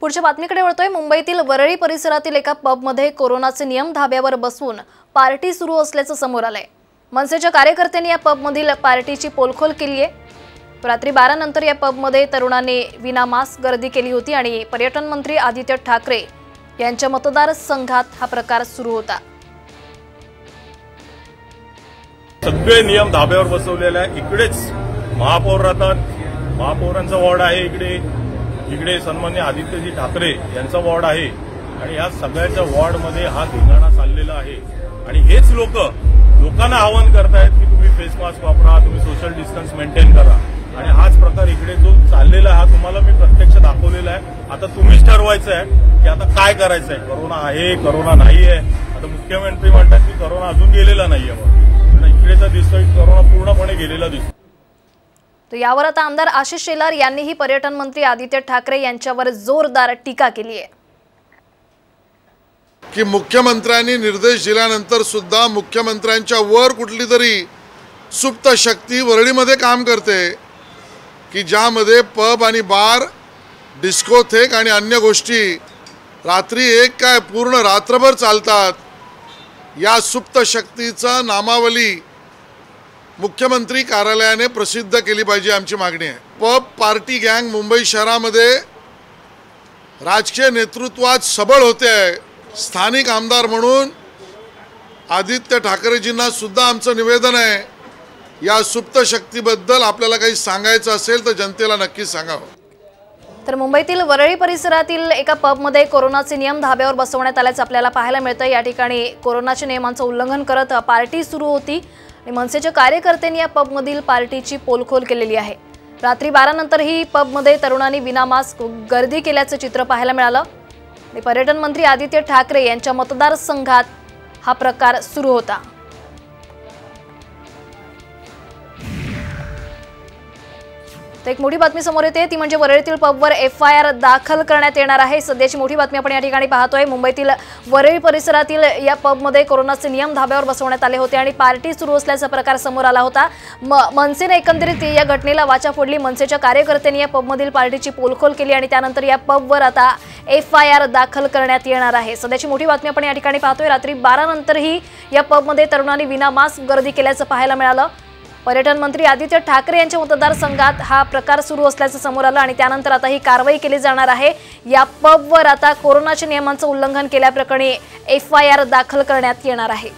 पुढच्या बातमीकडे वळतोय। मुंबईतील वरळी परिसरातील एका पबमध्ये कोरोनाचे नियम धाब्यावर बसवून पार्टी सुरू असल्याचं समोर आलंय। मनसेच्या कार्यकर्त्यांनी या पबमधील पार्टीची पोलखोल केली आहे। रात्री 12 नंतर या पबमध्ये तरुणांनी विना मास्क गर्दी केली होती आणि पर्यटन मंत्री आदित्य ठाकरे यांच्या मतदारसंघात हा प्रकार सुरू होता। सगळे नियम धाब्यावर बसवलेले आहे। इकडेच महापौर राहतात, महापौरांचा वॉर्ड आहे इकडे सन्माननीय आदित्यजी ठाकरे यांचा वॉर्ड आहे आणि या सगळ्याच्या वॉर्डमध्ये हा धिंगाणा चाललेला आहे आणि हेच लोकांना आवाहन करतायत की तुम्ही फेस मास्क वापरा, तुम्ही सोशल डिस्टन्स मेंटेन करा आणि हाच प्रकार इकडे जो चाललेला हा तुम्हाला मी प्रत्यक्ष दाखवलेला आहे। आता तुम्हीच ठरवायचं आहे की आता काय करायचं आहे, कोरोना आहे कोरोना नाही आहे। आता मुख्यमंत्री म्हणतात की कोरोना अजून गेलेला नाहीये, पण इकडे तर दिसतोय कोरोना पूर्णपणे गेलेला दिसतो। तो यावर आता आमदार आशिष शेलार यांनीही पर्यटन मंत्री आदित्य ठाकरे यांच्यावर जोरदार टीका केली आहे की मुख्यमंत्र्यांनी निर्देश दिल्यानंतर सुद्धा मुख्यमंत्र्यांच्या वर कुठली तरी सुप्त शक्ती वरळीमध्ये काम करते की ज्यामध्ये पब आणि बार, डिस्कोथेक आणि अन्य गोष्टी रात्री एक काय पूर्ण रात्रभर चालतात। या सुप्त शक्तीचा नामावली मुख्यमंत्री कार्यालयाने प्रसिद्ध केली पाहिजे, आमची मागणी आहे। पब पार्टी गँग मुंबई शहरामध्ये राजकीय नेतृत्वात सबळ होते आहे। स्थानिक आमदार म्हणून आदित्य ठाकरेजींना सुद्धा आमचं निवेदन आहे, या सुप्त शक्तीबद्दल आपल्याला काही सांगायचं असेल तर जनतेला नक्कीच सांगावं। तर मुंबईतील वरळी परिसरातील एका पबमध्ये कोरोनाचे नियम धाब्यावर बसवण्यात आल्याचं आपल्याला पाहायला मिळतं। या ठिकाणी कोरोनाच्या नियमांचं उल्लंघन करत पार्टी सुरू होती आणि मनसेच्या कार्यकर्त्यांनी या पबमधील पार्टीची पोलखोल केलेली आहे। रात्री 12 नंतर ही पबमध्ये तरुणांनी विना मास्क गर्दी केल्याचं चित्र पाहायला मिळालं। पर्यटन मंत्री आदित्य ठाकरे यांच्या मतदारसंघात हा प्रकार सुरू होता। तर एक मोठी बातमी समोर येते ती म्हणजे वरळीतील पबवर FIR दाखल करण्यात येणार आहे। सध्याची मोठी बातमी आपण या ठिकाणी पाहतोय। मुंबईतील वरळी परिसरातील या पबमध्ये कोरोनाचे नियम धाब्यावर बसवण्यात आले होते आणि पार्टी सुरू असल्याचा प्रकार समोर आला होता। मनसेने एकंदरीत या घटनेला वाचा फोडली। मनसेच्या कार्यकर्त्यांनी या पबमधील पार्टीची पोलखोल केली आणि त्यानंतर या पबवर आता FIR दाखल करण्यात येणार आहे। सध्याची मोठी बातमी आपण या ठिकाणी पाहतोय। रात्री 12 नंतरही या पबमध्ये तरुणांनी विना मास्क गर्दी केल्याचं पाहायला मिळालं। पर्यटन मंत्री आदित्य ठाकरे यांच्या मतदारसंघात हा प्रकार सुरू असल्याचं समोर आलं आणि त्यानंतर आता ही कारवाई केली जाणार आहे। या पबवर आता कोरोनाच्या नियमांचं उल्लंघन केल्याप्रकरणी FIR दाखल करण्यात येणार आहे।